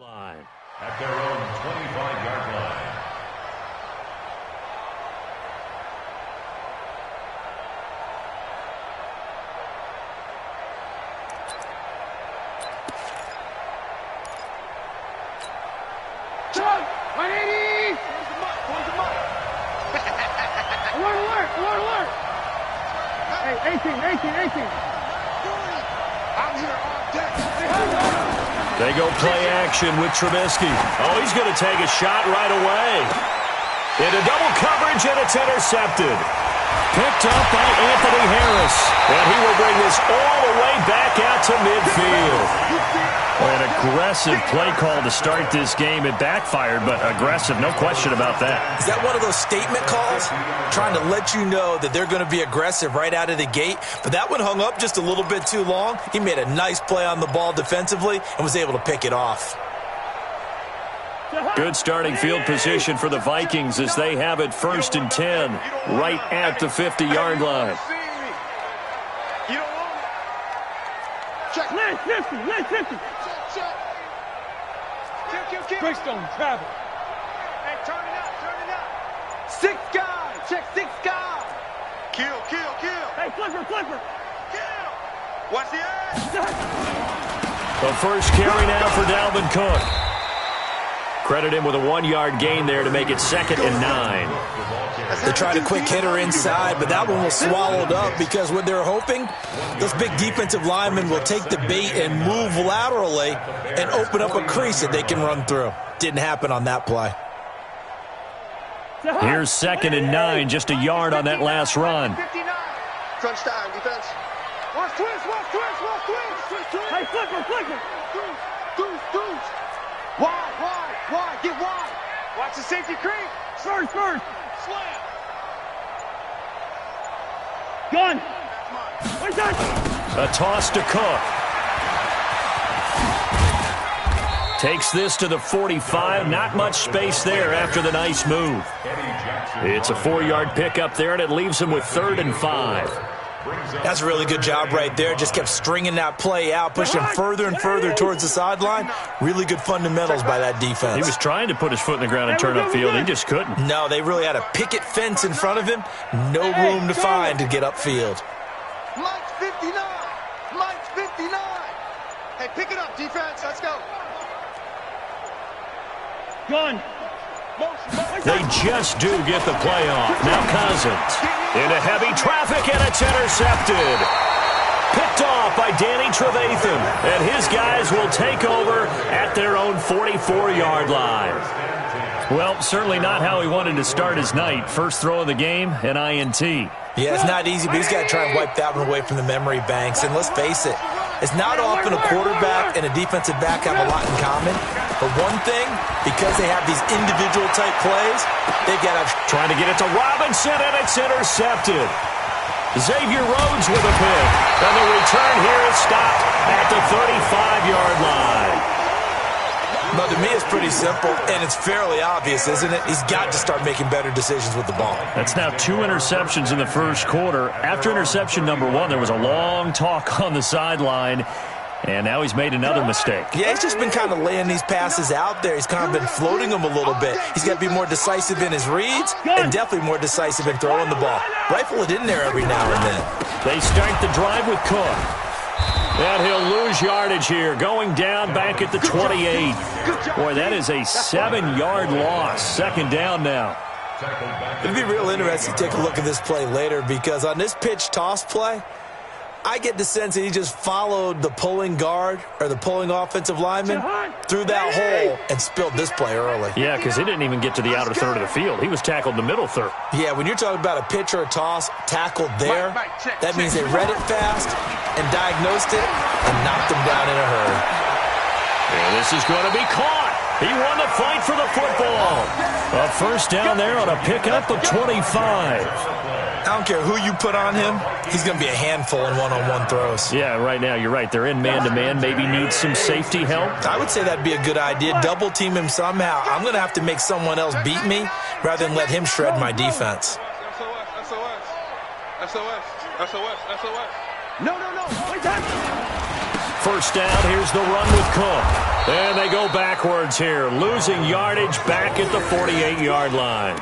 line. At their own 25-yard line. Alert! Hey, 18. I'm here on deck. They go play action with Trubisky. Oh, he's going to take a shot right away. Into double coverage, and it's intercepted. Picked up by Anthony Harris. And he will bring this all the way back out to midfield. An aggressive play call to start this game. It backfired, but aggressive, no question about that. Is that one of those statement calls? Trying to let you know that they're going to be aggressive right out of the gate. But that one hung up just a little bit too long. He made a nice play on the ball defensively and was able to pick it off. Good starting field position for the Vikings as they have it 1st and 10 right at the 50-yard line. Check. Let's 50. Breakstone, travel. Hey, turn it up. 6 guys. Check 6 guys. Kill. Hey, flipper. Kill. Watch the edge. The first carry now for Dalvin Cook. Credit him with a 1-yard gain there to make it 2nd and 9. They tried a quick hitter inside, but that one was swallowed up because what they're hoping, those big defensive linemen will take the bait and move laterally and open up a crease that they can run through. Didn't happen on that play. Here's 2nd and 9, just a yard on that last run. Crunch time, defense. Watch twist. Hey, flipper. Goose. Wide. Get wide. Watch the safety creep. First. Slam. Gun. What's that? A toss to Cook. Takes this to the 45. Not much space there after the nice move. It's a 4-yard pickup there, and it leaves him with 3rd and 5. That's a really good job right there. Just kept stringing that play out, pushing further and further towards the sideline. Really good fundamentals by that defense. He was trying to put his foot in the ground and turn upfield. He just couldn't. No, they really had a picket fence in front of him. No room to find to get upfield. Mike's 59. Hey, pick it up, defense. Let's go. Gun. They just do get the play off. Now Cousins into heavy traffic, and it's intercepted. Picked off by Danny Trevathan, and his guys will take over at their own 44-yard line. Well, certainly not how he wanted to start his night. First throw of the game, an INT. Yeah, it's not easy, but he's got to try and wipe that one away from the memory banks. And let's face it, it's not often a quarterback and a defensive back have a lot in common. But one thing, because they have these individual type plays, they've got to... Trying to get it to Robinson, and it's intercepted. Xavier Rhodes with a pick. And the return here is stopped at the 35-yard line. But to me, it's pretty simple, and it's fairly obvious, isn't it? He's got to start making better decisions with the ball. That's now 2 interceptions in the first quarter. After interception number 1, there was a long talk on the sideline, and now he's made another mistake. Yeah, he's just been kind of laying these passes out there. He's kind of been floating them a little bit. He's got to be more decisive in his reads and definitely more decisive in throwing the ball. Rifle it in there every now and then. They start the drive with Cook. And he'll lose yardage here, going down back at the 28. Boy, that is a 7-yard loss. 2nd down now. It'd be real interesting to take a look at this play later because on this pitch toss play, I get the sense that he just followed the pulling guard or the pulling offensive lineman through that hole and spilled this play early. Yeah, because he didn't even get to the outer third of the field. He was tackled in the middle third. Yeah, when you're talking about a pitch or a toss tackled there, that means they read it fast and diagnosed it and knocked him down in a hurry. And this is going to be caught. He won the fight for the football. A first down there on a pickup of 25. I don't care who you put on him, he's going to be a handful in one-on-one throws. Yeah, right now, you're right. They're in man-to-man. Maybe need some safety help. I would say that'd be a good idea. Double team him somehow. I'm going to have to make someone else beat me rather than let him shred my defense. SOS. No. Wait that. first down. Here's the run with Cook. And they go backwards here, losing yardage back at the 48-yard line.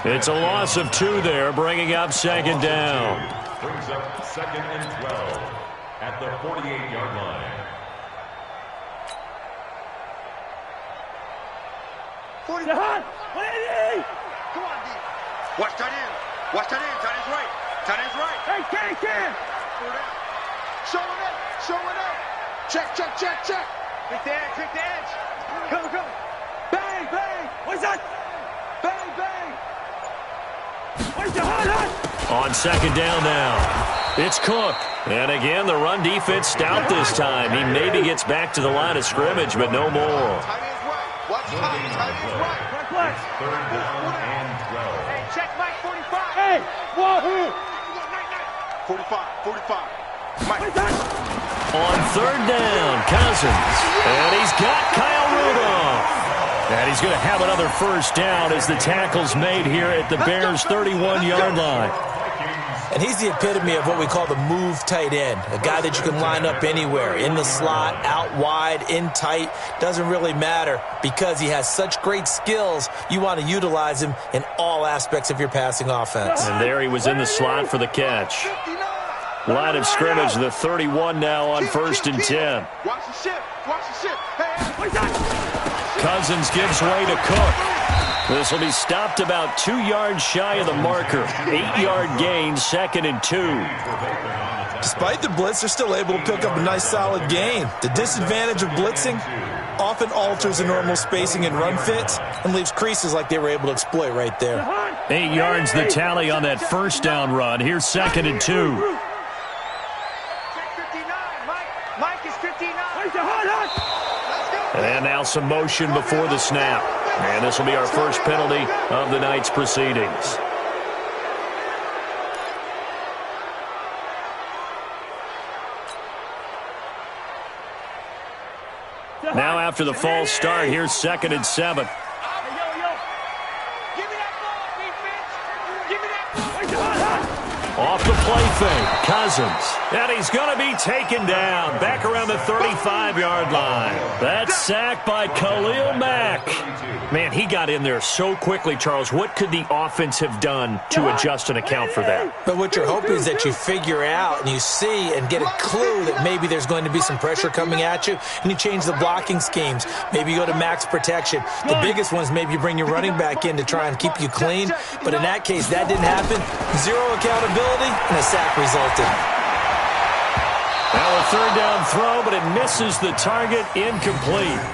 It's a loss of 2 there, bringing up second down. Brings up second and 12 at the 48-yard line. 40. Come on, D. Watch tight end. Watch tight end. Tight end's right. Tight end's right. Hey, can. Show it up. Check. Pick the edge. Come. Bang. What's that? Bang. Where's the hot? On second down now, it's Cook. And again, the run defense stout this time. He maybe gets back to the line of scrimmage, but no more. Tight end's right. Watch tight end's right. Flex. Third down and 12. Hey, check Mike 45. Hey, wahoo. 45. Mike. On third down, Cousins. And he's got Kyle Rudolph. And he's going to have another first down as the tackle's made here at the Bears' 31-yard line. And he's the epitome of what we call the move tight end, a guy that you can line up anywhere, in the slot, out wide, in tight, doesn't really matter because he has such great skills. You want to utilize him in all aspects of your passing offense. And there he was in the slot for the catch. Line of scrimmage, the 31 now on first and 10. Watch the ship. Cousins gives way to Cook. This will be stopped about 2 yards shy of the marker. 8-yard gain, second and 2. Despite the blitz, they're still able to pick up a nice solid gain. The disadvantage of blitzing often alters the normal spacing and run fits and leaves creases like they were able to exploit right there. 8 yards the tally on that first down run. Here's second and 2. Check 59. Mike is 59. And now some motion before the snap. And this will be our first penalty of the night's proceedings. Now after the false start, here's second and 7. Off the play fake, Cousins. And he's going to be taken down back around the 35-yard line. That's sacked by Khalil Mack. Man, he got in there so quickly, Charles. What could the offense have done to adjust and account for that? But what you're hoping is that you figure out and you see and get a clue that maybe there's going to be some pressure coming at you, and you change the blocking schemes. Maybe you go to max protection. The biggest one is maybe you bring your running back in to try and keep you clean. But in that case, that didn't happen. Zero accountability, and a sack resulted. Now a third down throw, but it misses the target. Incomplete.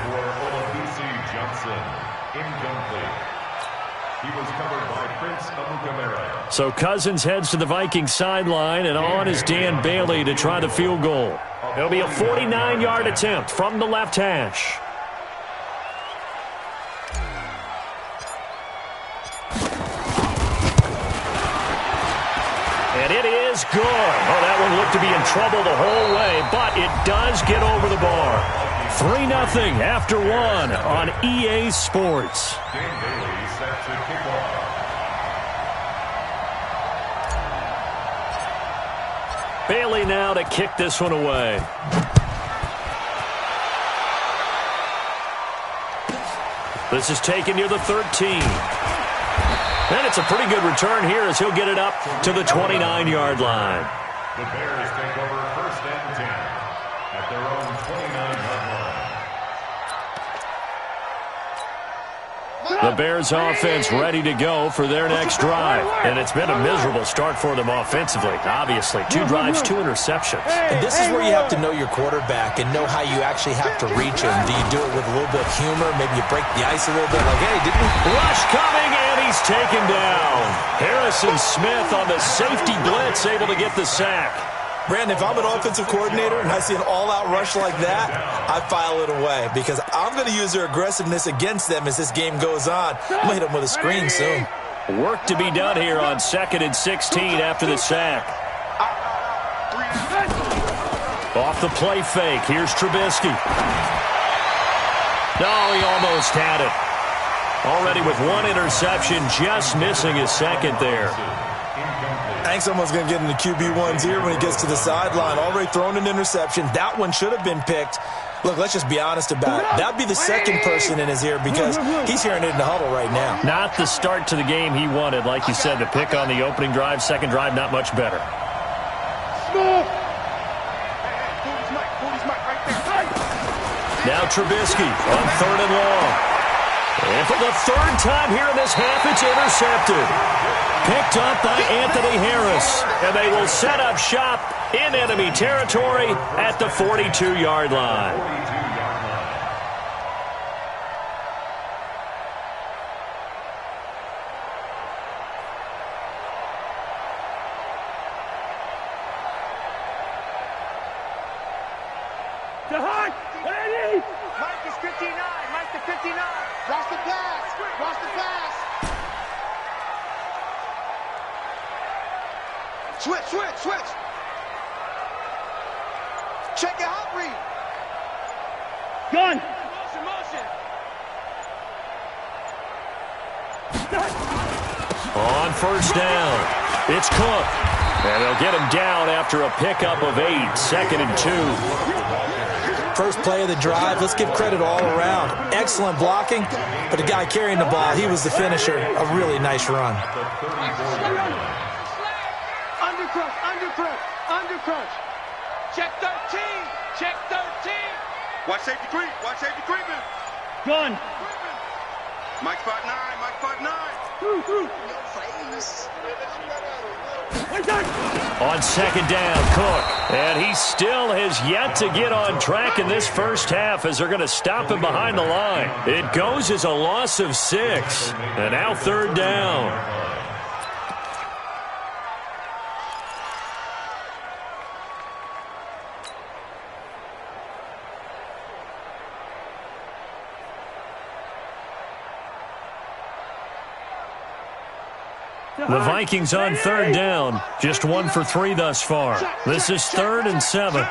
So Cousins heads to the Vikings sideline, and on is Dan Bailey to try the field goal. It'll be a 49-yard attempt from the left hash. And it is good. Oh, that one looked to be in trouble the whole way, but it does get over the bar. 3-0 after 1 on EA Sports. Dan Bailey set to kick off. Bailey now to kick this one away. This is taken near the 13. And it's a pretty good return here as he'll get it up to the 29-yard line. The Bears take over first and 10 at their own 29-yard line. The Bears offense ready to go for their next drive. And it's been a miserable start for them offensively, obviously. 2 drives, 2 interceptions. And this is where you have to know your quarterback and know how you actually have to reach him. Do you do it with a little bit of humor? Maybe you break the ice a little bit like, hey, didn't we? Rush coming, and he's taken down. Harrison Smith on the safety blitz, able to get the sack. Brandon, if I'm an offensive coordinator and I see an all-out rush like that, I file it away because I'm going to use their aggressiveness against them as this game goes on. I'm going to hit them with a screen soon. Work to be done here on 2nd and 16 after the sack. Off the play fake. Here's Trubisky. No, he almost had it. Already with 1 interception, just missing his second there. think someone's going to get in the QB1's ear when he gets to the sideline. Already thrown an interception. That one should have been picked. Look, let's just be honest about it. That'd be the second person in his ear because he's hearing it in the huddle right now. Not the start to the game he wanted. Like you said, the pick on the opening drive, second drive, not much better. Now Trubisky on 3rd and long. And for the 3rd time here in this half, it's intercepted. Picked up by Anthony Harris. And they will set up shop in enemy territory at the 42-yard line. Mike is 59. Mike to 59. Watch the pass. Watch the pass. Switch. Check your hot read. Gun. Motion. On 1st down, it's Cook. And they'll get him down after a pickup of 8, 2nd and 2. First play of the drive, let's give credit all around. Excellent blocking, but the guy carrying the ball, he was the finisher. A really nice run. Undercrush. Check 13. Watch safety creep. Gun. Mike 5'9. On 2nd down, Cook. And he still has yet to get on track in this first half as they're going to stop him behind the line. It goes as a loss of 6. And now 3rd down. The Vikings on 3rd down. Just 1 for 3 thus far. This is 3rd and 7.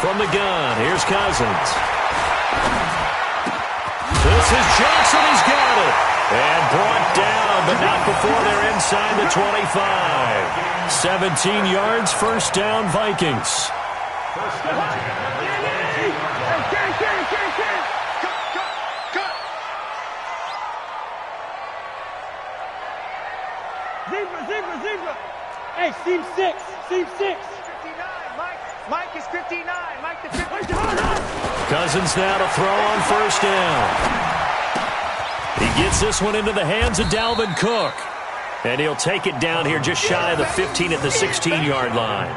From the gun, here's Cousins. This is Johnson. He's got it. And brought down, but not before they're inside the 25. 17 yards, 1st down, Vikings. Zebra. Hey, seam 6. 59. Mike is 59. Mike to 59. Cousins now to throw on 1st down. He gets this one into the hands of Dalvin Cook. And he'll take it down here just shy of the 15 at the 16-yard line.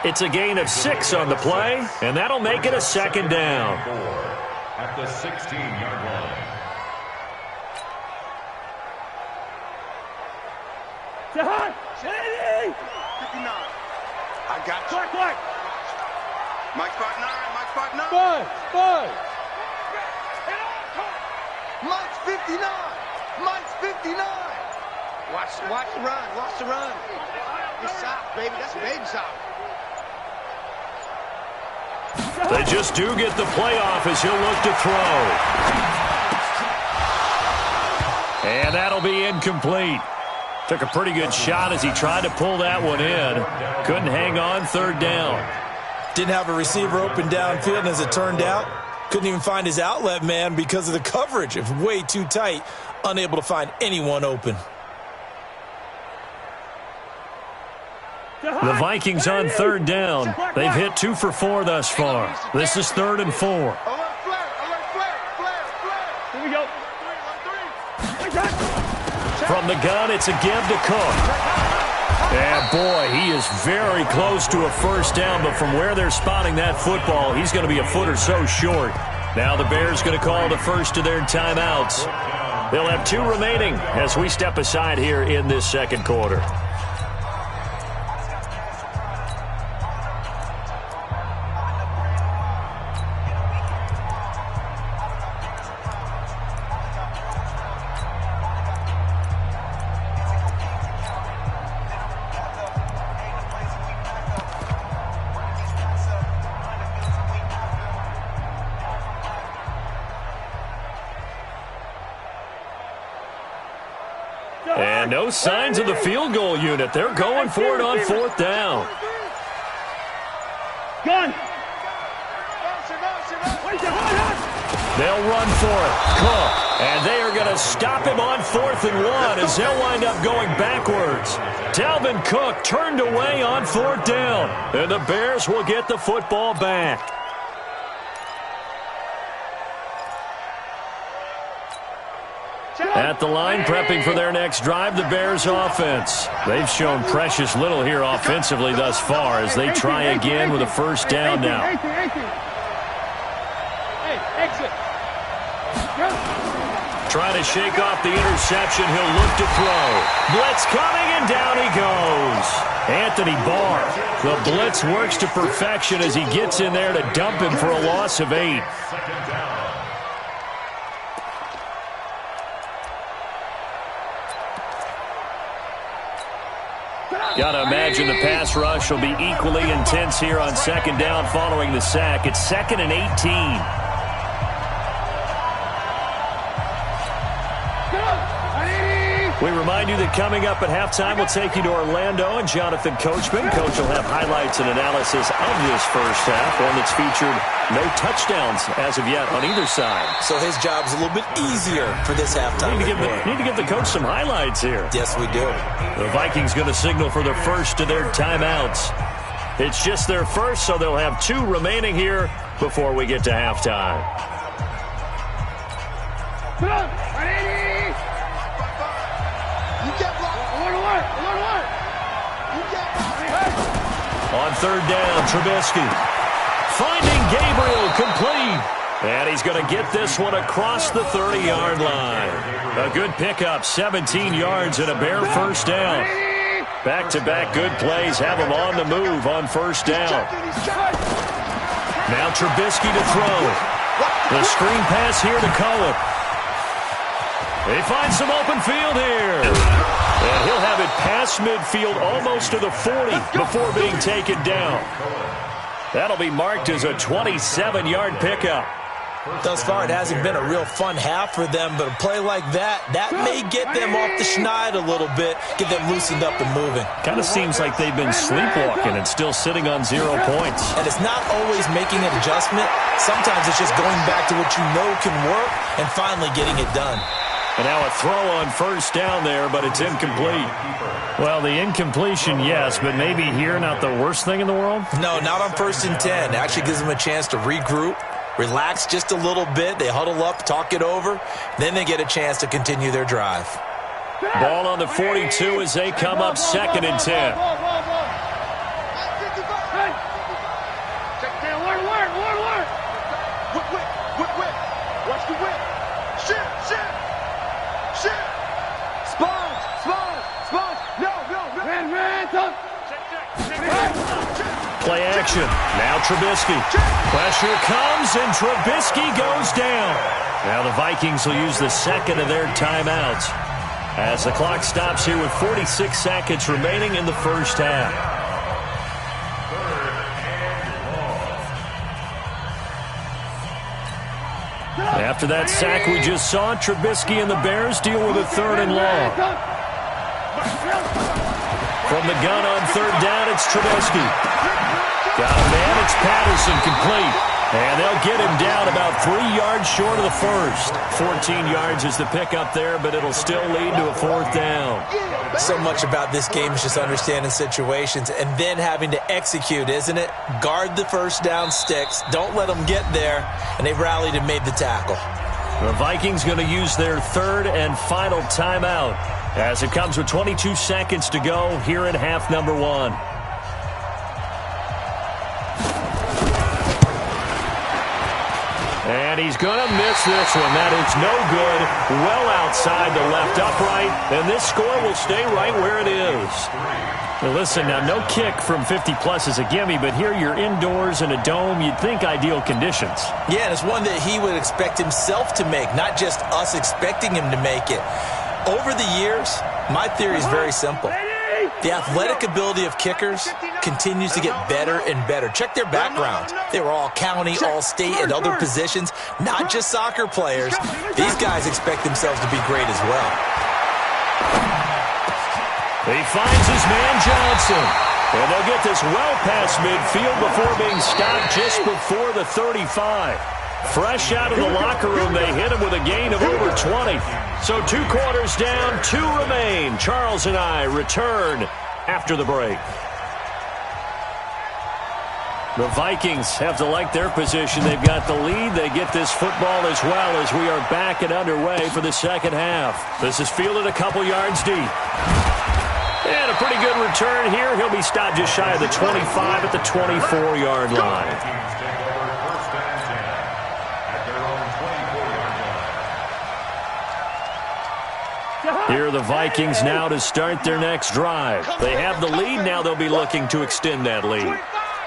It's a gain of 6 on the play, and that'll make it a 2nd down. At the 16-yard line. Jahan! Shady! 59. I got you. Clark. Mike 5'9. Five. Mike's 59. Watch the run. It's soft, baby. That's baby soft. They just do get the playoff as he'll look to throw. And that'll be incomplete. Took a pretty good shot as he tried to pull that one in. Couldn't hang on 3rd down. Didn't have a receiver open downfield, and as it turned out, couldn't even find his outlet man because of the coverage. It was way too tight, unable to find anyone open. The Vikings on 3rd down. They've hit 2 for 4 thus far. This is 3rd and 4. Here we go. From the gun, it's a give to Cook. And, boy, he is very close to a 1st down, but from where they're spotting that football, he's going to be a foot or so short. Now the Bears going to call the first of their timeouts. They'll have 2 remaining as we step aside here in this 2nd quarter. And no signs of the field goal unit. They're going for it on 4th down. Gun. They'll run for it. Cook. And they are going to stop him on 4th and 1 as they'll wind up going backwards. Dalvin Cook turned away on 4th down. And the Bears will get the football back. At the line, prepping for their next drive, the Bears offense. They've shown precious little here offensively thus far as they try again with a 1st down now. Trying to shake off the interception. He'll look to throw. Blitz coming, and down he goes. Anthony Barr. The blitz works to perfection as he gets in there to dump him for a loss of 8. Got to imagine the pass rush will be equally intense here on 2nd down following the sack. It's 2nd and 18. We remind you that coming up at halftime, we'll take you to Orlando and Jonathan Coachman. Coach will have highlights and analysis of this first half, one that's featured no touchdowns as of yet on either side. So his job's a little bit easier for this halftime. Need to give the coach some highlights here. Yes, we do. The Vikings going to signal for the first of their timeouts. It's just their first, so they'll have 2 remaining here before we get to halftime. On 3rd down, Trubisky. Finding Gabriel, complete. And he's going to get this one across the 30-yard line. A good pickup, 17 yards and a Bear 1st down. Back-to-back good plays have him on the move on 1st down. Now Trubisky to throw. The screen pass here to Cohen. He finds some open field here. And he'll have it past midfield almost to the 40 before being taken down. That'll be marked as a 27-yard pickup. Thus far, it hasn't been a real fun half for them, but a play like that may get them off the schneid a little bit, get them loosened up and moving. Kind of seems like they've been sleepwalking and still sitting on 0 points. And it's not always making an adjustment. Sometimes it's just going back to what you know can work and finally getting it done. And now a throw on 1st down there, but it's incomplete. Well, the incompletion, yes, but maybe here not the worst thing in the world? No, not on 1st and 10. It actually gives them a chance to regroup, relax just a little bit. They huddle up, talk it over. Then they get a chance to continue their drive. Ball on the 42 as they come up 2nd and 10. Watch the whip. Shit. Spot. No. Play action. Now Trubisky. Pressure comes, and Trubisky goes down. Now the Vikings will use the 2nd of their timeouts as the clock stops here with 46 seconds remaining in the 1st half. After that sack we just saw, Trubisky and the Bears deal with a 3rd and long. From the gun on 3rd down, it's Trubisky. Got a man, it's Patterson, complete. And they'll get him down about 3 yards short of the 1st. 14 yards is the pickup there, but it'll still lead to a 4th down. So much about this game is just understanding situations and then having to execute, isn't it? Guard the 1st down sticks. Don't let them get there. And they've rallied and made the tackle. The Vikings going to use their 3rd and final timeout as it comes with 22 seconds to go here in half number 1. And he's going to miss this one. That is no good. Well outside the left upright. And this score will stay right where it is. Now listen, now no kick from 50-plus is a gimme, but here you're indoors in a dome. You'd think ideal conditions. Yeah, and it's one that he would expect himself to make, not just us expecting him to make it. Over the years, my theory is very simple. The athletic ability of kickers continues to get better and better. Check their background. They were all county, all state, and other positions, not just soccer players. These guys expect themselves to be great as well. He finds his man Johnson. And they'll get this well past midfield before being stopped just before the 35. Fresh out of the locker room, they hit him with a gain of over 20. So 2 quarters down, 2 remain. Charles and I return after the break. The Vikings have to like their position. They've got the lead. They get this football as well as we are back and underway for the second half. This is fielded a couple yards deep. And a pretty good return here. He'll be stopped just shy of the 25 at the 24-yard line. Here are the Vikings now to start their next drive. They have the lead. Now they'll be looking to extend that lead.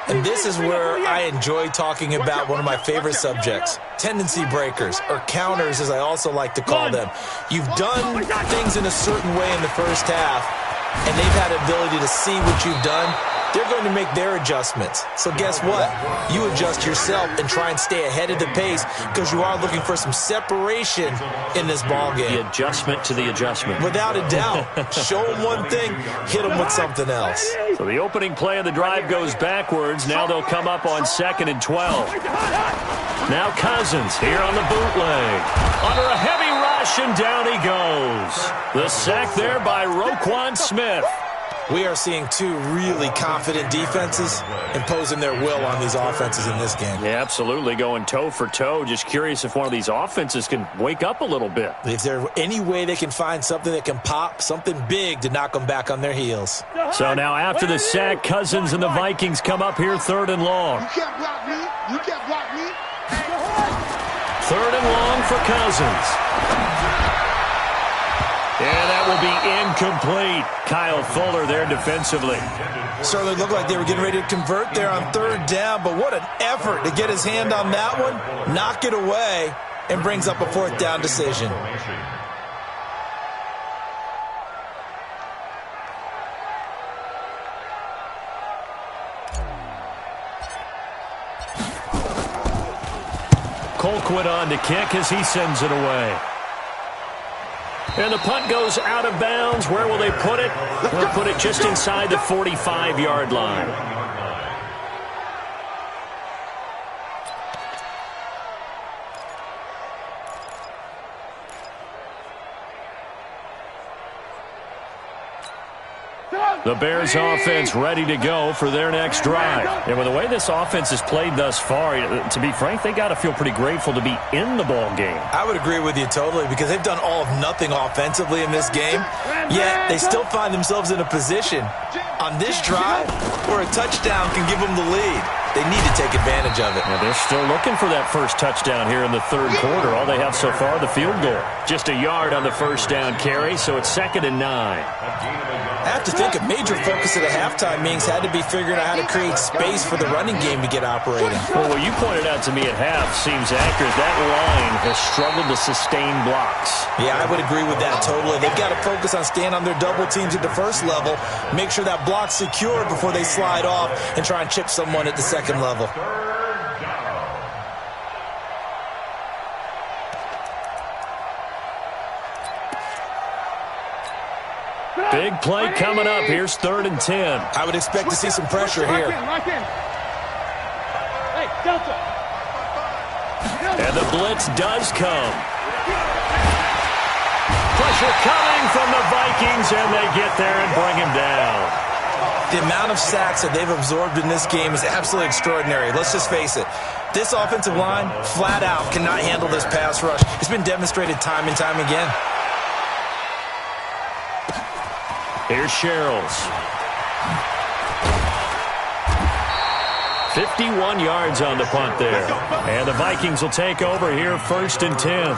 And this is where I enjoy talking about one of my favorite subjects, tendency breakers, or counters as I also like to call them. You've done things in a certain way in the first half, and they've had the ability to see what you've done. They're going to make their adjustments. So guess what? You adjust yourself and try and stay ahead of the pace because you are looking for some separation in this ball game. The adjustment to the adjustment. Without a doubt. Show them one thing, hit them with something else. So the opening play of the drive goes backwards. Now they'll come up on 2nd and 12. Now Cousins here on the bootleg. Under a heavy rush, and down he goes. The sack there by Roquan Smith. We are seeing 2 really confident defenses imposing their will on these offenses in this game. Yeah, absolutely, going toe for toe. Just curious if one of these offenses can wake up a little bit. If there's any way they can find something that can pop, something big to knock them back on their heels. So now after the sack, Cousins and the Vikings come up here 3rd and long. You can't block me. You can't block me. 3rd and long for Cousins. And that will be incomplete. Kyle Fuller there defensively. Certainly looked like they were getting ready to convert there on 3rd down, but what an effort to get his hand on that one, knock it away, and brings up a 4th down decision. Colquitt on to kick as he sends it away. And the punt goes out of bounds. Where will they put it? They'll put it just inside the 45-yard line. The Bears offense ready to go for their next drive. And with the way this offense has played thus far, to be frank, they got to feel pretty grateful to be in the ball game. I would agree with you totally because they've done all of nothing offensively in this game, yet they still find themselves in a position on this drive where a touchdown can give them the lead. They need to take advantage of it. Well, they're still looking for that first touchdown here in the 3rd quarter. All they have so far, the field goal. Just a yard on the first down carry, so it's 2nd and 9. I have to think a major focus at the halftime meetings had to be figuring out how to create space for the running game to get operating. Well, what you pointed out to me at half seems accurate. That line has struggled to sustain blocks. Yeah, I would agree with that totally. They've got to focus on staying on their double teams at the first level, make sure that block's secure before they slide off and try and chip someone at the second level. Big play coming up. Here's 3rd and 10. I would expect to see some pressure here. Hey, Delta. And the blitz does come. Pressure coming from the Vikings, and they get there and bring him down. The amount of sacks that they've absorbed in this game is absolutely extraordinary. Let's just face it. This offensive line, flat out, cannot handle this pass rush. It's been demonstrated time and time again. Here's Sherrills. 51 yards on the punt there. And the Vikings will take over here 1st and 10.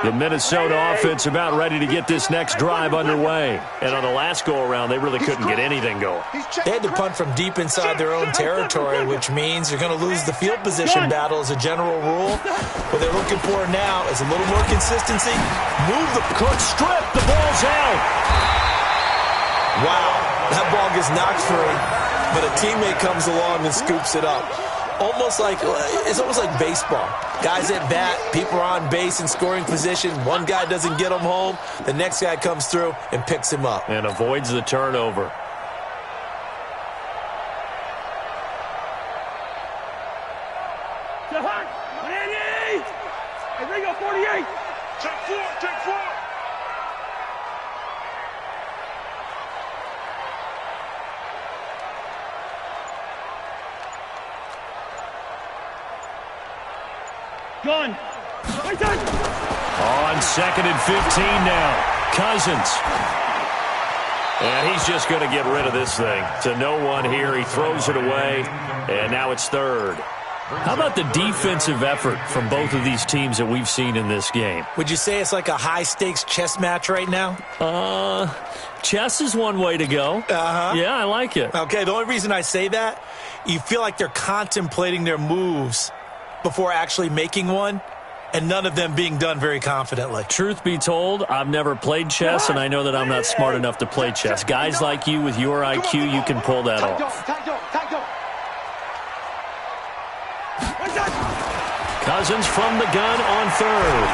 The Minnesota offense about ready to get this next drive underway. And on the last go-around, they really couldn't get anything going. They had to punt from deep inside their own territory, which means you're going to lose the field position battle as a general rule. What they're looking for now is a little more consistency. Move the Cook strip. The ball's out. Wow, that ball gets knocked free. but a teammate comes along and scoops it up. It's almost like baseball. Guys at bat, people are on base in scoring position. One guy doesn't get him home. The next guy comes through and picks him up. And avoids the turnover. Hey, Ringo, 48. Take four. Gun. On 2nd and 15 now. Cousins. And he's just going to get rid of this thing. To no one here. He throws it away. And now it's 3rd. How about the defensive effort from both of these teams that we've seen in this game? Would you say it's like a high-stakes chess match right now? Chess is one way to go. Uh-huh. Yeah, I like it. Okay, the only reason I say that, you feel like they're contemplating their moves before actually making one, and none of them being done very confidently. Truth be told, I've never played chess, and I know that I'm not smart enough to play chess. Guys like you with your IQ, you can pull that off. Cousins from the gun on 3rd.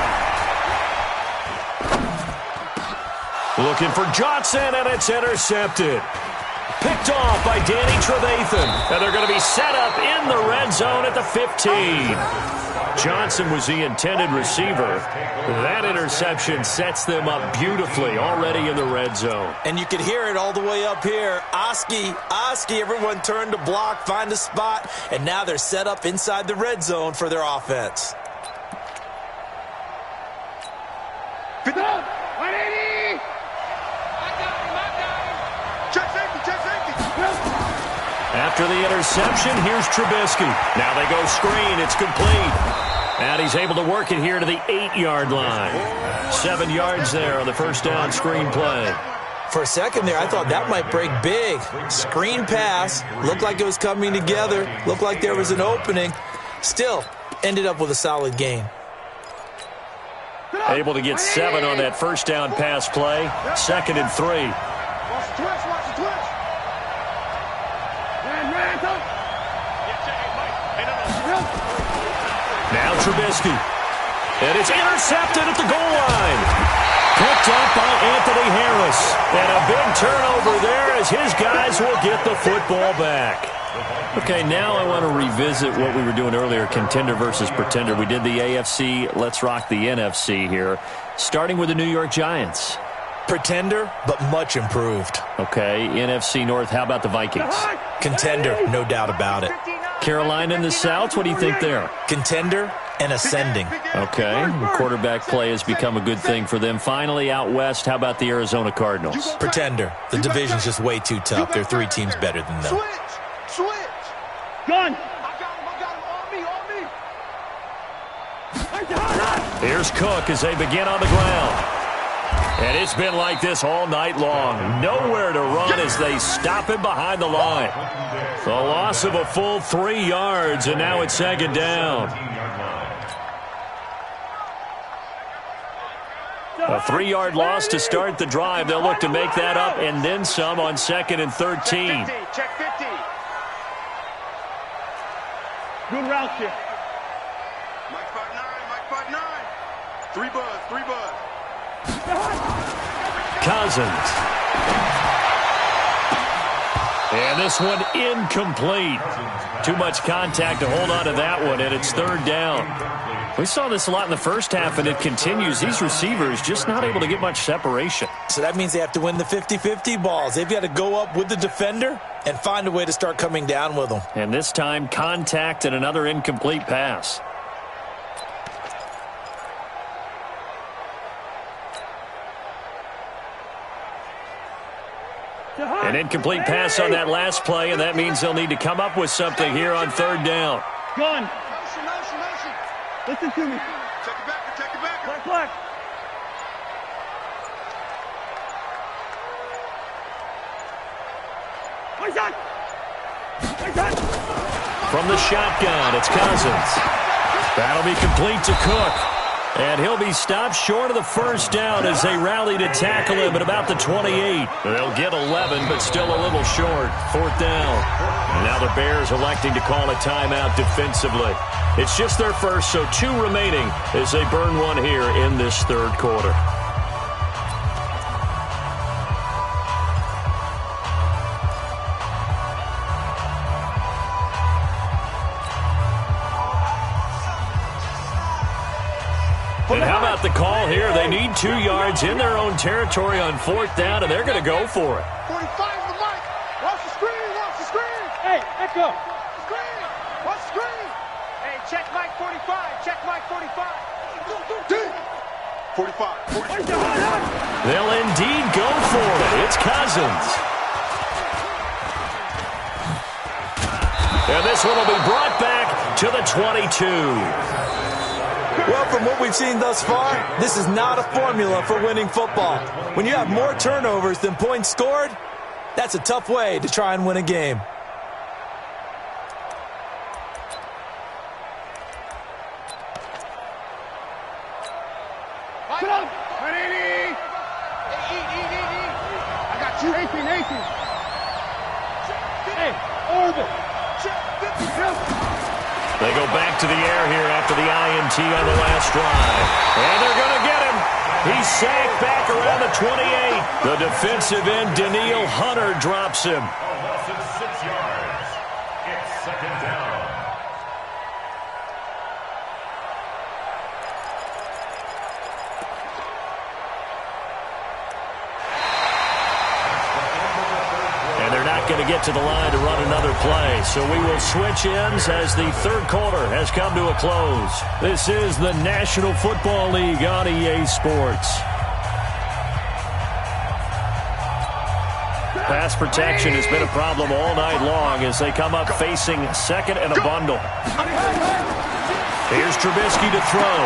Looking for Johnson, and it's intercepted. Picked off by Danny Trevathan. And they're going to be set up in the red zone at the 15. Johnson was the intended receiver. That interception sets them up beautifully already in the red zone. And you could hear it all the way up here. Oski, everyone turned to block, find a spot, and now they're set up inside the red zone for their offense. Good up, 180! Check safety! After the interception, here's Trubisky. Now they go screen. It's complete. And he's able to work it here to the 8-yard line. 7 yards there on the first down screen play. For a second there, I thought that might break big. Screen pass. Looked like it was coming together. Looked like there was an opening. Still, ended up with a solid gain. Able to get 7 on that first down pass play. 2nd and 3. Watch the twitch. Now Trubisky. And it's intercepted at the goal line. Picked up by Anthony Harris. And a big turnover there as his guys will get the football back. Okay, now I want to revisit what we were doing earlier, contender versus pretender. We did the AFC. Let's rock the NFC here. Starting with the New York Giants. Pretender, but much improved. Okay, NFC North, how about the Vikings? Contender, no doubt about it. Carolina in the South, what do you think there? Contender and ascending. Okay, quarterback play has become a good thing for them. Finally, out west, how about the Arizona Cardinals? Pretender. The division's just way too tough. There are 3 teams better than them. Switch! Gun! I got him! On me! Here's Cook as they begin on the ground. And it's been like this all night long. Nowhere to run as they stop him behind the line. The loss of a full 3 yards, and now it's 2nd down. A 3-yard loss to start the drive. They'll look to make that up and then some on 2nd and 13. Check 50. Good route here. Mike 5'9". 3 buzz. Cousins. And this one incomplete. Too much contact to hold on to that one, and it's 3rd down. We saw this a lot in the first half, and it continues. These receivers just not able to get much separation. So that means they have to win the 50-50 balls. They've got to go up with the defender and find a way to start coming down with them. And this time, contact and another incomplete pass. An incomplete pass on that last play, and that means they'll need to come up with something here on 3rd down. Gun. Motion. Listen to me. Check it back. Black. From the shotgun, it's Cousins. That'll be complete to Cook. And he'll be stopped short of the first down as they rally to tackle him at about the 28. They'll get 11, but still a little short. 4th down. And now the Bears electing to call a timeout defensively. It's just their first, so 2 remaining as they burn one here in this 3rd quarter. And how about the call here? They need 2 yards in their own territory on 4th down, and they're going to go for it. 45 to the mic. Watch the screen. Watch the screen. Hey, echo. Screen. Watch the screen. Hey, check mic 45. Check mic 45. 45. They'll indeed go for it. It's Cousins. And this one will be brought back to the 22. Well, from what we've seen thus far, this is not a formula for winning football. When you have more turnovers than points scored, that's a tough way to try and win a game. Put up. Eat. I got you. 18. Hey, orbit. They go back to the air here after the INT on the last drive. And they're going to get him. He's sacked back around the 28. The defensive end, Daniil Hunter, drops him. A loss of 6 yards. It's 2nd down. And they're not going to get to the line to run another play. So we will switch ends as the 3rd quarter has come to a close. This is the National Football League on EA Sports. Pass protection has been a problem all night long as they come up facing 2nd and a bundle. Here's Trubisky to throw.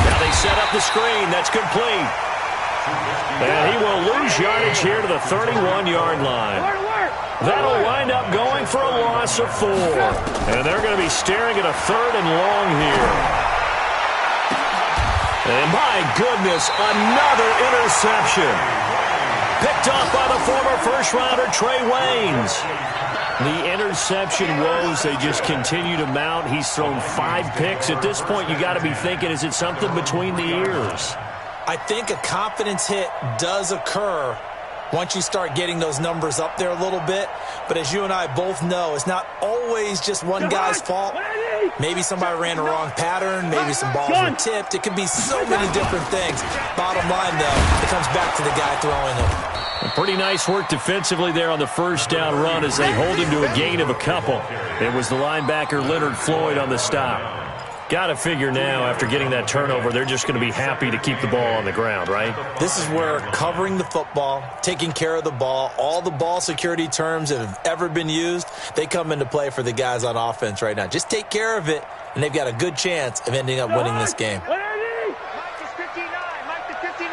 Now they set up the screen. That's complete. And he will lose yardage here to the 31-yard line. That'll wind up going for a loss of 4. And they're going to be staring at a 3rd and long here. And my goodness, another interception. Picked off by the former first-rounder Trey Waynes. The interception woes, they just continue to mount. He's thrown 5 picks. At this point, you got to be thinking, is it something between the ears? I think a confidence hit does occur once you start getting those numbers up there a little bit. But as you and I both know, it's not always just one guy's fault. Maybe somebody ran the wrong pattern. Maybe some balls were tipped. It could be so many different things. Bottom line, though, it comes back to the guy throwing them. Pretty nice work defensively there on the first down run as they hold him to a gain of a couple. It was the linebacker Leonard Floyd on the stop. Got to figure now, after getting that turnover, they're just going to be happy to keep the ball on the ground, right? This is where covering the football, taking care of the ball, all the ball security terms that have ever been used, they come into play for the guys on offense right now. Just take care of it, and they've got a good chance of ending up winning this game. Mike is 59. Mike is 59.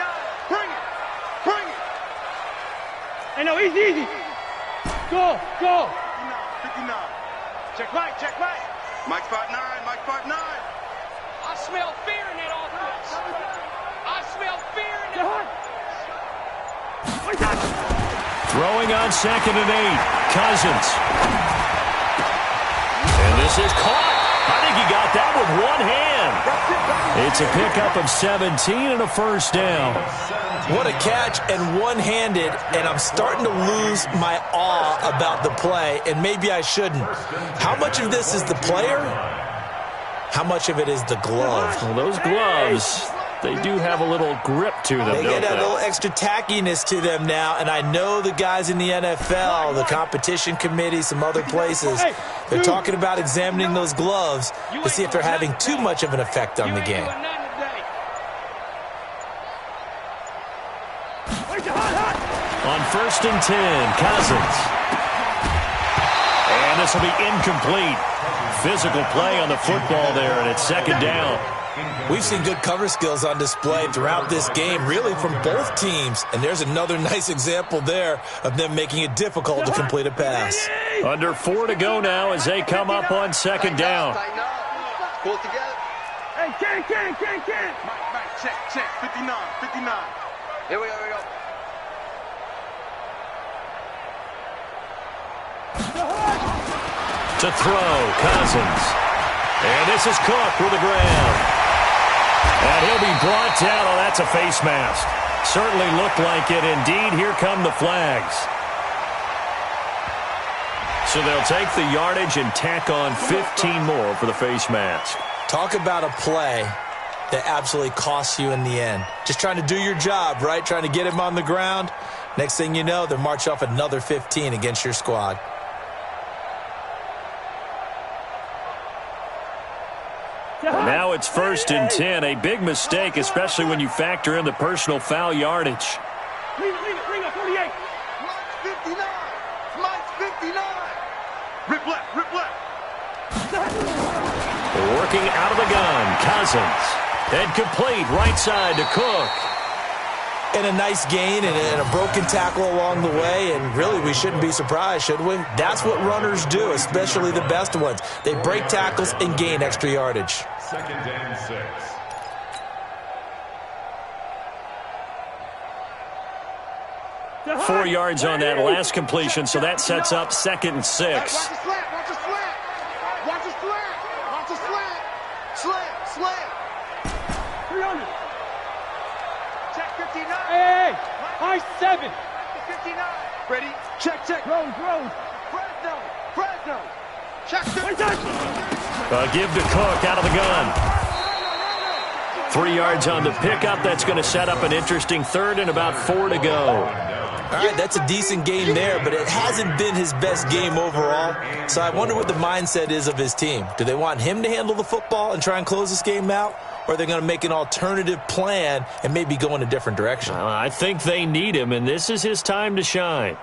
Bring it. Bring it. Hey, no, easy. Go. 59. Check Mike. Mike's 5'9". Mike's 5'9". I smell fear in that offense. I smell fear in that. Throwing on 2nd and 8. Cousins. And this is caught. I think he got that with one hand. It's a pickup of 17 and a first down. What a catch and one-handed, and I'm starting to lose my awe about the play, and maybe I shouldn't. How much of this is the player? How much of it is the glove? Well, those gloves, they do have a little grip to them, They don't get a they? little extra tackiness to them now, and I know the guys in the NFL, the competition committee, some other places, they're talking about examining those gloves to see if they're having too much of an effect on the game. On 1st and 10, Cousins. And this will be incomplete. Physical play on the football there, and it's 2nd down. We've seen good cover skills on display throughout this game, really from both teams. And there's another nice example there of them making it difficult to complete a pass. Under 4 to go now as they come up on 2nd down. Pull it together. Hey, Ken. Check. 59. Here we go. To throw, Cousins. And this is Cook with the ground. And he'll be brought down. Oh, that's a face mask. Certainly looked like it. Indeed, here come the flags. So they'll take the yardage and tack on 15 more for the face mask. Talk about a play that absolutely costs you in the end. Just trying to do your job, right? Trying to get him on the ground. Next thing you know, they're march off another 15 against your squad. Now it's 1st and 10. A big mistake, especially when you factor in the personal foul yardage. Leave it, 48. Mike's 59. Rip left. Working out of the gun, Cousins. And complete right side to Cook. And a nice gain and a broken tackle along the way, and really we shouldn't be surprised, should we? That's what runners do, especially the best ones. They break tackles and gain extra yardage. 2nd and 6. Four yards on that last completion, so that sets up 2nd and 6. Watch the slant. 300. Check 59. Hey, high 7. 59. Ready? Check. Rose. Fresno. Check. Give to Cook out of the gun. 3 yards on the pickup. That's going to set up an interesting 3rd and about 4 to go. All right, that's a decent game there, but it hasn't been his best game overall. So I wonder what the mindset is of his team. Do they want him to handle the football and try and close this game out? Or are they going to make an alternative plan and maybe go in a different direction? I think they need him, and this is his time to shine.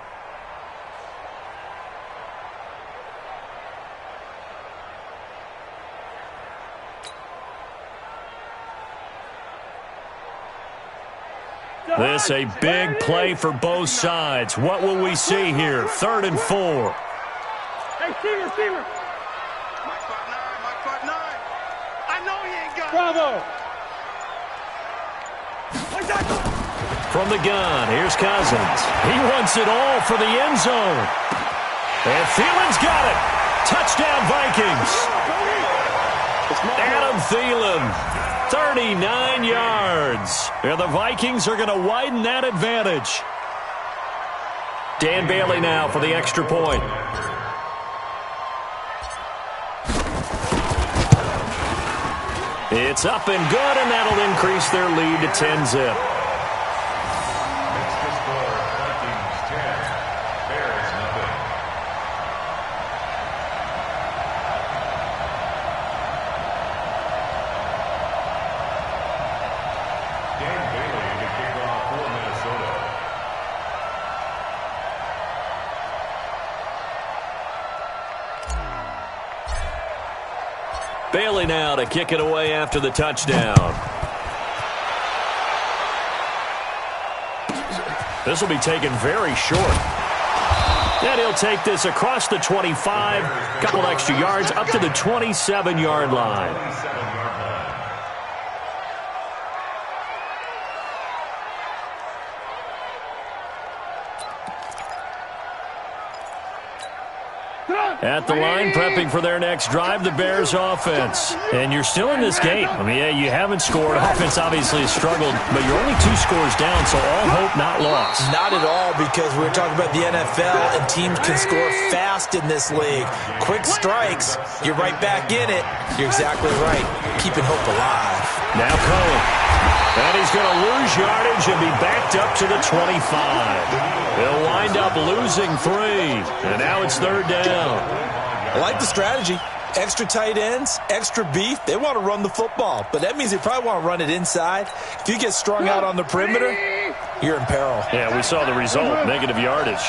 This a big play for both sides. What will we see here? 3rd and 4. Hey, receiver. Mike 5'9". I know he ain't got it. Bravo. From the gun, here's Cousins. He wants it all for the end zone. And Thielen's got it. Touchdown, Vikings. Adam Thielen, 39 yards. And the Vikings are going to widen that advantage. Dan Bailey now for the extra point. It's up and good, and that'll increase their lead to 10-zip. Extra score, Vikings 10, Bears nothing. Dan Bailey to kick off for Minnesota. Bailey now to kick it away after the touchdown. This will be taken very short. And he'll take this across the 25, couple extra yards up to the 27-yard line. At the line, prepping for their next drive, the Bears offense. And you're still in this game. I mean, yeah, you haven't scored. Offense obviously has struggled, but you're only 2 scores down, so all hope not lost. Not at all, because we're talking about the NFL, and teams can score fast in this league. Quick strikes, you're right back in it. You're exactly right. Keeping hope alive. Now Cohen. And he's going to lose yardage and be backed up to the 25. He'll wind up losing 3. And now it's 3rd down. I like the strategy. Extra tight ends, extra beef. They want to run the football, but that means they probably want to run it inside. If you get strung out on the perimeter, you're in peril. Yeah, we saw the result, negative yardage.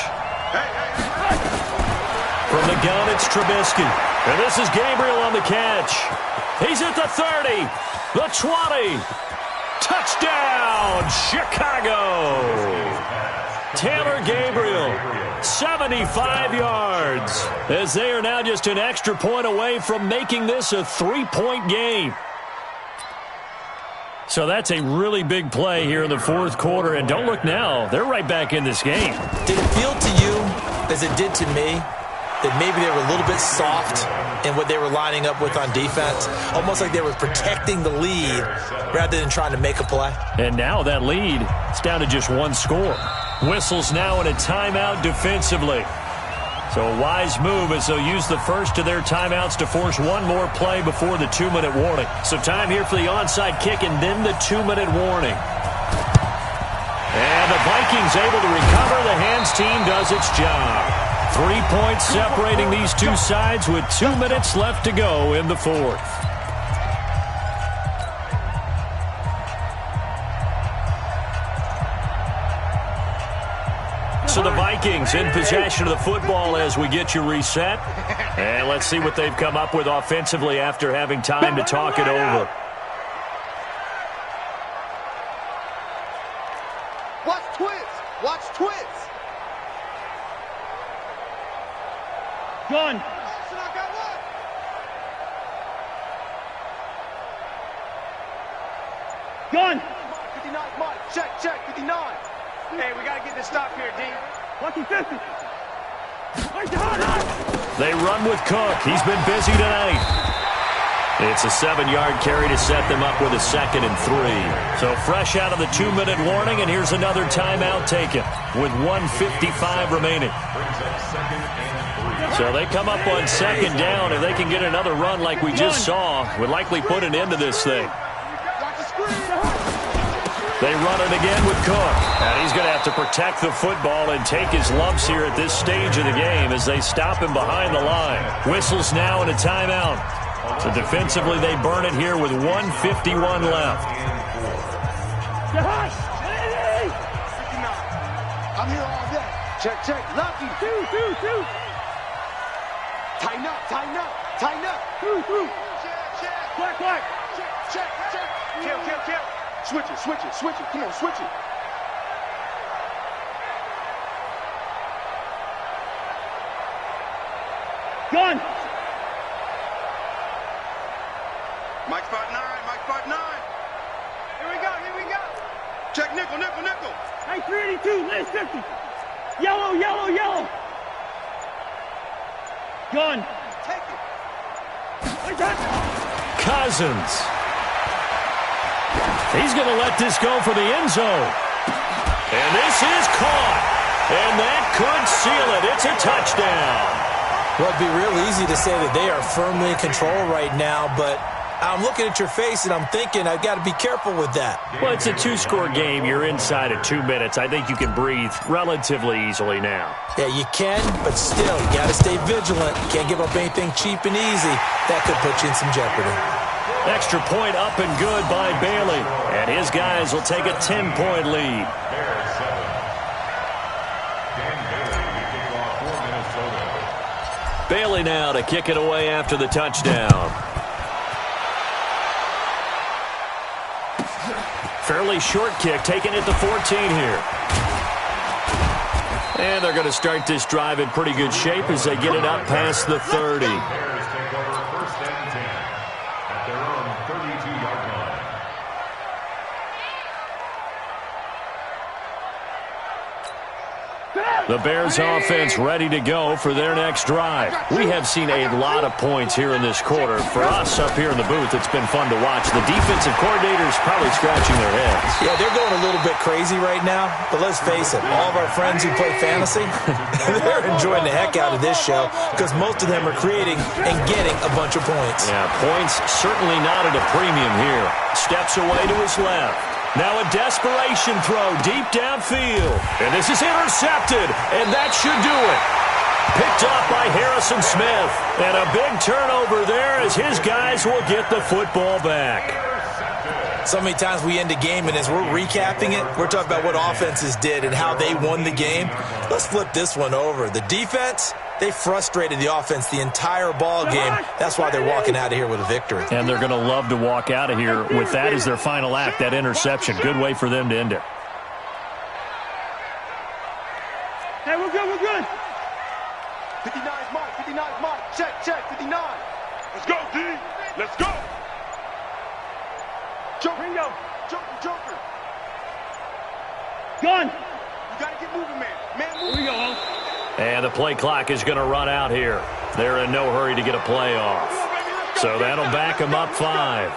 From the gun, it's Trubisky. And this is Gabriel on the catch. He's at the 30, the 20. Touchdown, Chicago. Taylor Gabriel, 75 yards, as they are now just an extra point away from making this a 3-point game. So that's a really big play here in the fourth quarter. And don't look now. They're right back in this game. Did it feel to you, as it did to me, that maybe they were a little bit soft in what they were lining up with on defense? Almost like they were protecting the lead rather than trying to make a play. And now that lead is down to just one score. Whistles now in a timeout defensively. So a wise move as they'll use the first of their timeouts to force one more play before the 2-minute warning. So time here for the onside kick and then the 2-minute warning. And the Vikings able to recover. The hands team does its job. 3 points separating these two sides with 2 minutes left to go in the fourth. So the Vikings in possession of the football as we get you reset. And let's see what they've come up with offensively after having time to talk it over. Watch twins. Watch twins. Gun. Gun. 59, Mike. Check, 59. Hey, we got to get this stop here, D. Lucky 50. They run with Cook. He's been busy tonight. It's a 7-yard carry to set them up with a 2nd and 3. So fresh out of the 2-minute warning, and here's another timeout taken with 1:55 remaining. So they come up on 2nd down. If they can get another run like we just saw, would likely put an end to this thing. They run it again with Cook. And he's going to have to protect the football and take his lumps here at this stage of the game as they stop him behind the line. Whistles now in a timeout. So defensively, they burn it here with 1:51 left. I'm here all day. Check. Lucky. Two. Tighten up. Through. Black. Check. Kill. Switch it. Come on, switch it. Gun. Mike spot 9. Here we go. Check nickel. Hey, 382, last 50. Yellow. Gun. Take it. Cousins. He's going to let this go for the end zone. And this is caught. And that could seal it. It's a touchdown. Well, it'd be real easy to say that they are firmly in control right now, but I'm looking at your face and I'm thinking I've got to be careful with that. Well, it's a 2-score game. You're inside of 2 minutes. I think you can breathe relatively easily now. Yeah, you can, but still, you got to stay vigilant. Can't give up anything cheap and easy. That could put you in some jeopardy. Extra point up and good by Bailey. And his guys will take a 10-point lead. Bailey now to kick it away after the touchdown. Fairly short kick, taking it to 14 here. And they're going to start this drive in pretty good shape as they get it up past the 30. The Bears offense ready to go for their next drive. We have seen a lot of points here in this quarter. For us up here in the booth, it's been fun to watch. The defensive coordinators probably scratching their heads. Yeah, they're going a little bit crazy right now. But let's face it, all of our friends who play fantasy, they're enjoying the heck out of this show because most of them are creating and getting a bunch of points. Yeah, points certainly not at a premium here. Steps away to his left. Now a desperation throw deep downfield. And this is intercepted, and that should do it. Picked up by Harrison Smith. And a big turnover there as his guys will get the football back. So many times we end a game, and as we're recapping it, we're talking about what offenses did and how they won the game. Let's flip this one over. The defense, they frustrated the offense the entire ball game. That's why they're walking out of here with a victory. And they're going to love to walk out of here with that as their final act, that interception. Good way for them to end it. Hey, we're good. 59's Mike. Check, 59. Let's go, D. Let's go. Ringo. Joker. Gun. You got to get moving, man. Move. Here we go. And the play clock is going to run out here. They're in no hurry to get a play off. So that'll back them up 5.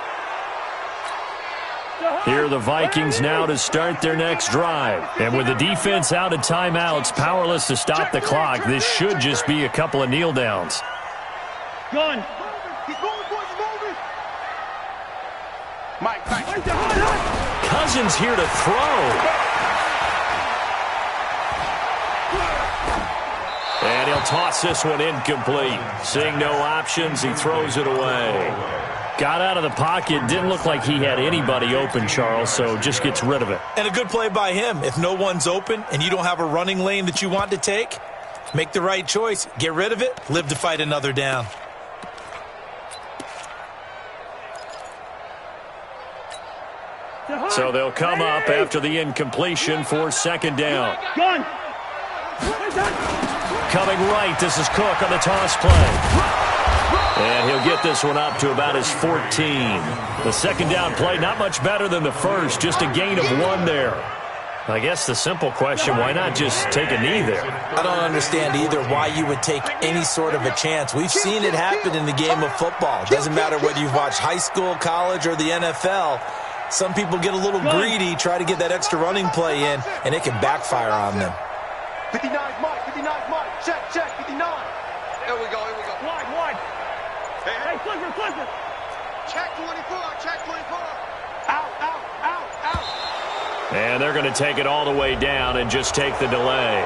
Here are the Vikings now to start their next drive. And with the defense out of timeouts, powerless to stop the clock, this should just be a couple of kneel downs. Gun. He's moving, boys, moving. Mike. Cousins here to throw. And he'll toss this one incomplete. Seeing no options, he throws it away. Got out of the pocket. Didn't look like he had anybody open, Charles, so just gets rid of it. And a good play by him. If no one's open and you don't have a running lane that you want to take, make the right choice. Get rid of it. Live to fight another down. So they'll come up after the incompletion for second down. Gun. Coming right, this is Cook on the toss play. And he'll get this one up to about his 14. The second down play, not much better than the first, just a gain of 1 there. I guess the simple question, why not just take a knee there? I don't understand either why you would take any sort of a chance. We've seen it happen in the game of football. Doesn't matter whether you've watched high school, college, or the NFL. Some people get a little greedy, try to get that extra running play in, and it can backfire on them. 59's Mike. Check, 59. Here we go. Wide. Hey, flipper. Check 24. Out. And they're going to take it all the way down and just take the delay.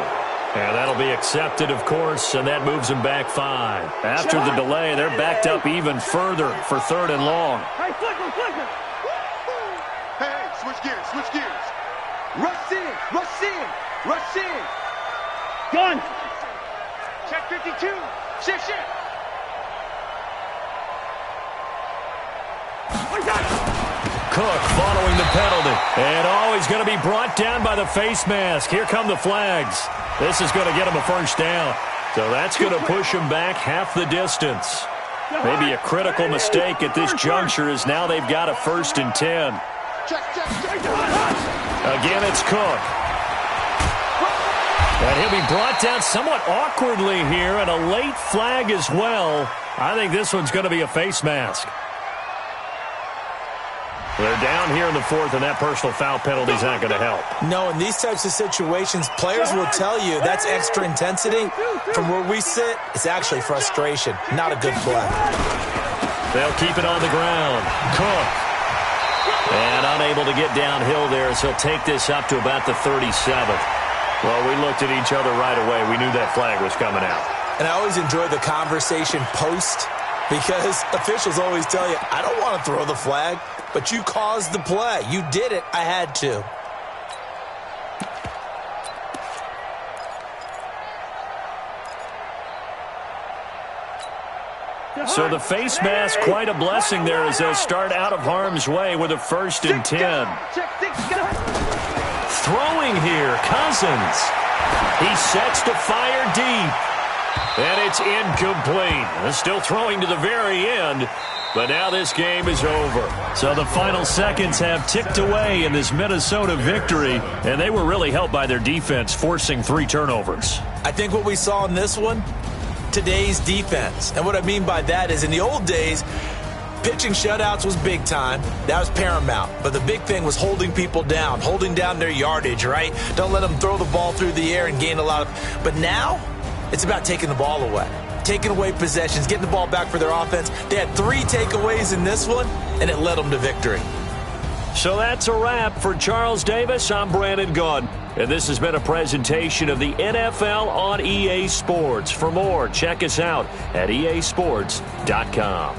And that'll be accepted, of course, and that moves them back 5. After the delay, they're backed up even further for 3rd and long. Hey, flipper. Hey, switch gears. Rush in. Gun. Check 52. Shift. Cook following the penalty. And he's going to be brought down by the face mask. Here come the flags. This is going to get him a first down. So that's going to push him back half the distance. Maybe a critical mistake at this juncture is now they've got a 1st and 10. Again, it's Cook. And he'll be brought down somewhat awkwardly here, and a late flag as well. I think this one's going to be a face mask. They're down here in the 4th, and that personal foul penalty is not going to help. No, in these types of situations, players will tell you that's extra intensity. From where we sit, it's actually frustration. Not a good play. They'll keep it on the ground. Cook. And unable to get downhill there, so he'll take this up to about the 37th. Well, we looked at each other right away. We knew that flag was coming out. And I always enjoy the conversation post because officials always tell you, I don't want to throw the flag, but you caused the play. You did it. I had to. So the face mask, quite a blessing there as they'll start out of harm's way with a 1st and 10. Throwing here, Cousins. He sets to fire deep. And it's incomplete. Still throwing to the very end. But now this game is over. So the final seconds have ticked away in this Minnesota victory. And they were really helped by their defense, forcing 3 turnovers. I think what we saw in this one, today's defense. And what I mean by that is in the old days, pitching shutouts was big time. That was paramount. But the big thing was holding people down, holding down their yardage, right? Don't let them throw the ball through the air and gain a lot of... But now, it's about taking the ball away. Taking away possessions, getting the ball back for their offense. They had 3 takeaways in this one, and it led them to victory. So that's a wrap for Charles Davis. I'm Brandon Gunn. And this has been a presentation of the NFL on EA Sports. For more, check us out at easports.com.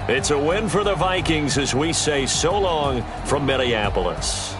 It's a win for the Vikings as we say so long from Minneapolis.